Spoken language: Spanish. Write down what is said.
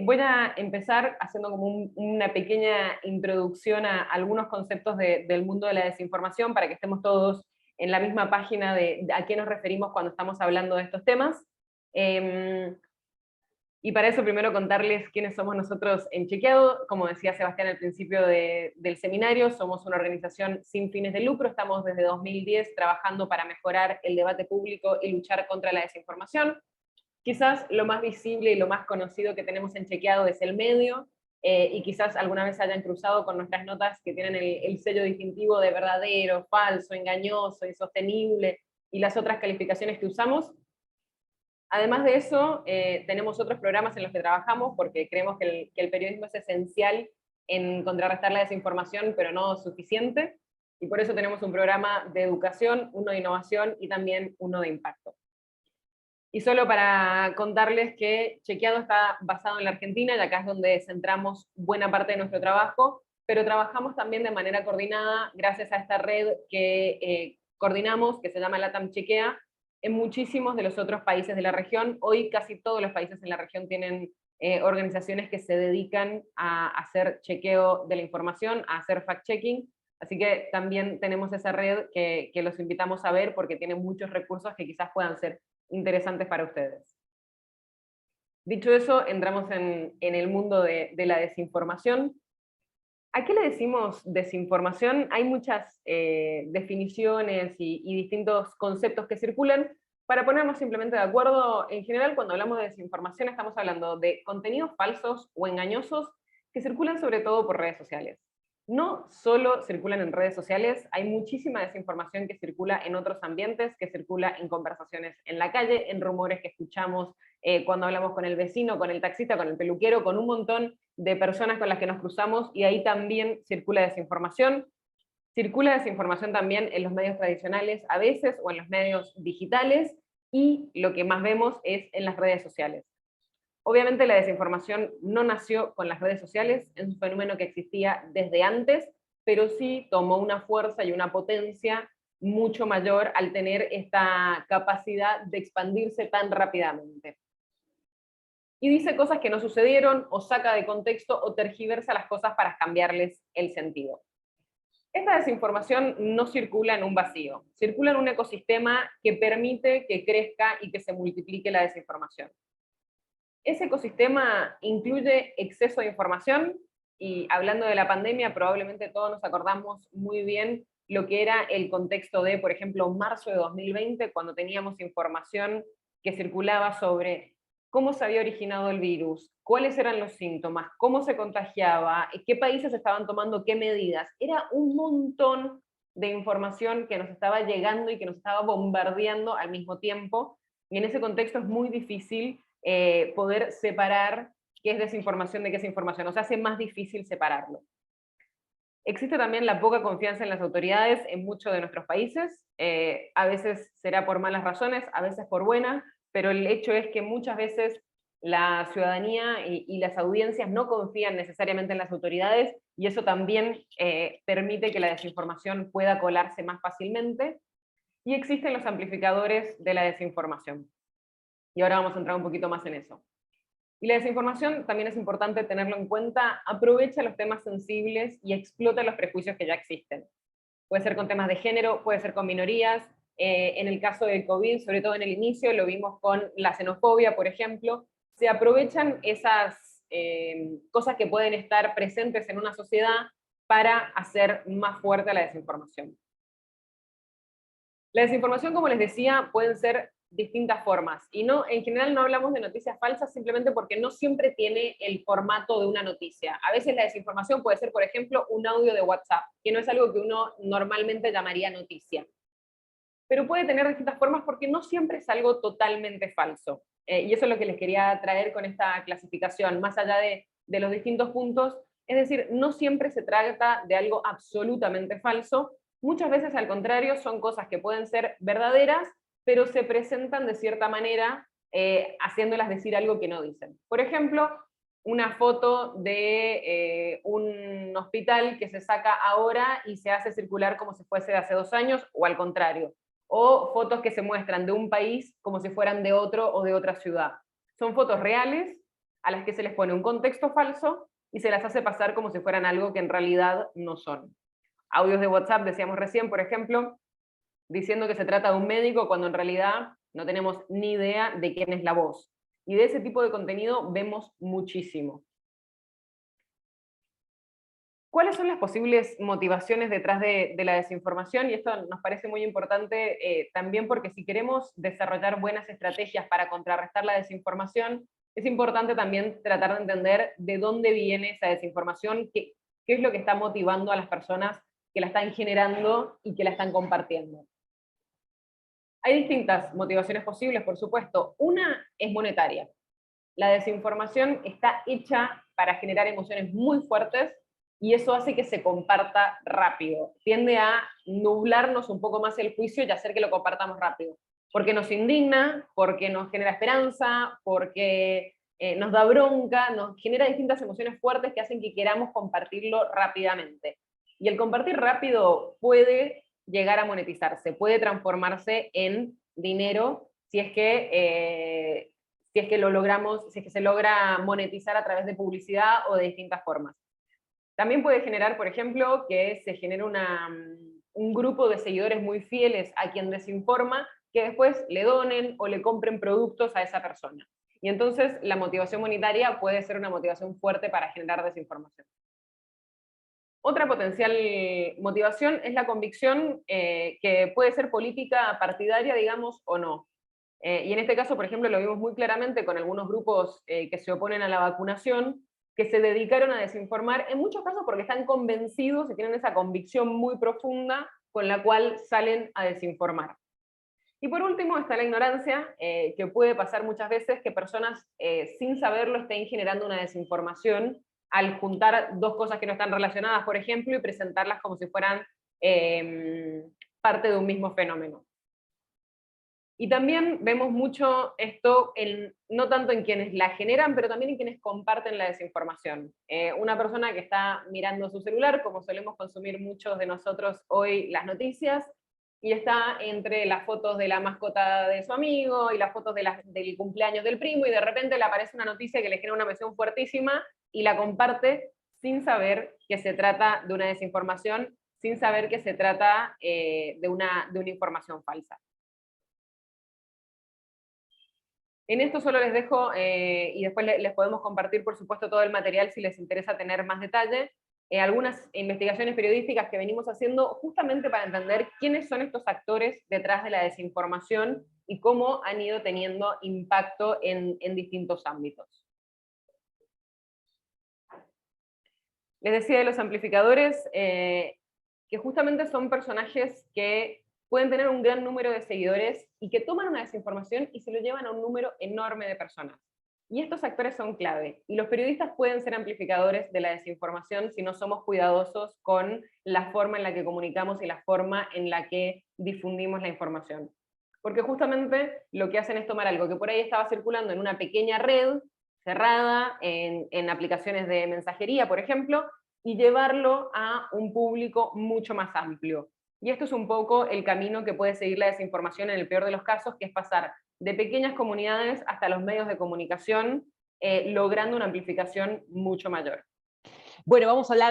Voy a empezar haciendo como una pequeña introducción a algunos conceptos del mundo de la desinformación para que estemos todos en la misma página de a qué nos referimos cuando estamos hablando de estos temas. Eh, y para eso primero contarles quiénes somos nosotros en Chequeado. Como decía Sebastián al principio del seminario, somos una organización sin fines de lucro, estamos desde 2010 trabajando para mejorar el debate público y luchar contra la desinformación. Quizás lo más visible y lo más conocido que tenemos en Chequeado es el medio, y quizás alguna vez hayan cruzado con nuestras notas que tienen el sello distintivo de verdadero, falso, engañoso, insostenible, y las otras calificaciones que usamos. Además de eso, tenemos otros programas en los que trabajamos porque creemos que el periodismo es esencial en contrarrestar la desinformación, pero no suficiente, y por eso tenemos un programa de educación, uno de innovación y también uno de impacto. Y solo para contarles que Chequeado está basado en la Argentina, y acá es donde centramos buena parte de nuestro trabajo, pero trabajamos también de manera coordinada gracias a esta red que coordinamos, que se llama LATAM Chequea, en muchísimos de los otros países de la región. Hoy casi todos los países en la región tienen organizaciones que se dedican a hacer chequeo de la información, a hacer fact-checking, así que también tenemos esa red que los invitamos a ver porque tiene muchos recursos que quizás puedan ser interesantes para ustedes. Dicho eso, entramos en el mundo de la desinformación. ¿A qué le decimos desinformación? Hay muchas definiciones y distintos conceptos que circulan. Para ponernos simplemente de acuerdo, en general cuando hablamos de desinformación estamos hablando de contenidos falsos o engañosos que circulan sobre todo por redes sociales. No solo circulan en redes sociales, hay muchísima desinformación que circula en otros ambientes, que circula en conversaciones en la calle, en rumores que escuchamos cuando hablamos con el vecino, con el taxista, con el peluquero, con un montón de personas con las que nos cruzamos, y ahí también circula desinformación. Circula desinformación también en los medios tradicionales a veces, o en los medios digitales, y lo que más vemos es en las redes sociales. Obviamente la desinformación no nació con las redes sociales, es un fenómeno que existía desde antes, pero sí tomó una fuerza y una potencia mucho mayor al tener esta capacidad de expandirse tan rápidamente. Y dice cosas que no sucedieron, o saca de contexto, o tergiversa las cosas para cambiarles el sentido. Esta desinformación no circula en un vacío, circula en un ecosistema que permite que crezca y que se multiplique la desinformación. Ese ecosistema incluye exceso de información, y hablando de la pandemia, probablemente todos nos acordamos muy bien lo que era el contexto de, por ejemplo, marzo de 2020, cuando teníamos información que circulaba sobre cómo se había originado el virus, cuáles eran los síntomas, cómo se contagiaba, qué países estaban tomando qué medidas. Era un montón de información que nos estaba llegando y que nos estaba bombardeando al mismo tiempo, y en ese contexto es muy difícil poder separar qué es desinformación de qué es información, o sea, hace más difícil separarlo. Existe también la poca confianza en las autoridades en muchos de nuestros países, a veces será por malas razones, a veces por buenas, pero el hecho es que muchas veces la ciudadanía y las audiencias no confían necesariamente en las autoridades, y eso también permite que la desinformación pueda colarse más fácilmente, y existen los amplificadores de la desinformación. Y ahora vamos a entrar un poquito más en eso. Y la desinformación, también es importante tenerlo en cuenta, aprovecha los temas sensibles y explota los prejuicios que ya existen. Puede ser con temas de género, puede ser con minorías. En el caso del COVID, sobre todo en el inicio, lo vimos con la xenofobia, por ejemplo. Se aprovechan esas cosas que pueden estar presentes en una sociedad para hacer más fuerte la desinformación. La desinformación, como les decía, pueden ser distintas formas. Y no, en general no hablamos de noticias falsas simplemente porque no siempre tiene el formato de una noticia. A veces la desinformación puede ser, por ejemplo, un audio de WhatsApp, que no es algo que uno normalmente llamaría noticia. Pero puede tener distintas formas porque no siempre es algo totalmente falso. Y eso es lo que les quería traer con esta clasificación, más allá de los distintos puntos. Es decir, no siempre se trata de algo absolutamente falso. Muchas veces, al contrario, son cosas que pueden ser verdaderas, pero se presentan de cierta manera, haciéndolas decir algo que no dicen. Por ejemplo, una foto de un hospital que se saca ahora y se hace circular como si fuese de hace 2 años, o al contrario. O fotos que se muestran de un país como si fueran de otro o de otra ciudad. Son fotos reales, a las que se les pone un contexto falso y se las hace pasar como si fueran algo que en realidad no son. Audios de WhatsApp, decíamos recién, por ejemplo, diciendo que se trata de un médico cuando en realidad no tenemos ni idea de quién es la voz. Y de ese tipo de contenido vemos muchísimo. ¿Cuáles son las posibles motivaciones detrás de la desinformación? Y esto nos parece muy importante también porque si queremos desarrollar buenas estrategias para contrarrestar la desinformación, es importante también tratar de entender de dónde viene esa desinformación, qué es lo que está motivando a las personas que la están generando y que la están compartiendo. Hay distintas motivaciones posibles, por supuesto. Una es monetaria. La desinformación está hecha para generar emociones muy fuertes y eso hace que se comparta rápido. Tiende a nublarnos un poco más el juicio y hacer que lo compartamos rápido. Porque nos indigna, porque nos genera esperanza, porque nos da bronca, nos genera distintas emociones fuertes que hacen que queramos compartirlo rápidamente. Y el compartir rápido puede llegar a monetizarse, puede transformarse en dinero si es que lo logramos, si es que se logra monetizar a través de publicidad o de distintas formas. También puede generar, por ejemplo, que se genere un grupo de seguidores muy fieles a quien desinforma, que después le donen o le compren productos a esa persona. Y entonces la motivación monetaria puede ser una motivación fuerte para generar desinformación. Otra potencial motivación es la convicción que puede ser política partidaria, digamos, o no. Y en este caso, por ejemplo, lo vimos muy claramente con algunos grupos que se oponen a la vacunación, que se dedicaron a desinformar, en muchos casos porque están convencidos y tienen esa convicción muy profunda con la cual salen a desinformar. Y por último está la ignorancia, que puede pasar muchas veces que personas sin saberlo estén generando una desinformación al juntar dos cosas que no están relacionadas, por ejemplo, y presentarlas como si fueran parte de un mismo fenómeno. Y también vemos mucho esto, no tanto en quienes la generan, pero también en quienes comparten la desinformación. Una persona que está mirando su celular, como solemos consumir muchos de nosotros hoy las noticias, y está entre las fotos de la mascota de su amigo y las fotos del cumpleaños del primo, y de repente le aparece una noticia que le genera una emoción fuertísima y la comparte sin saber que se trata de una desinformación, sin saber que se trata de una información falsa. En esto solo les dejo, y después les podemos compartir, por supuesto, todo el material si les interesa tener más detalle, algunas investigaciones periodísticas que venimos haciendo justamente para entender quiénes son estos actores detrás de la desinformación y cómo han ido teniendo impacto en distintos ámbitos. Les decía de los amplificadores, que justamente son personajes que pueden tener un gran número de seguidores y que toman una desinformación y se lo llevan a un número enorme de personas. Y estos actores son clave. Y los periodistas pueden ser amplificadores de la desinformación si no somos cuidadosos con la forma en la que comunicamos y la forma en la que difundimos la información. Porque justamente lo que hacen es tomar algo que por ahí estaba circulando en una pequeña red cerrada, en aplicaciones de mensajería, por ejemplo, y llevarlo a un público mucho más amplio. Y esto es un poco el camino que puede seguir la desinformación en el peor de los casos, que es pasar de pequeñas comunidades hasta los medios de comunicación, logrando una amplificación mucho mayor. Bueno, vamos a hablar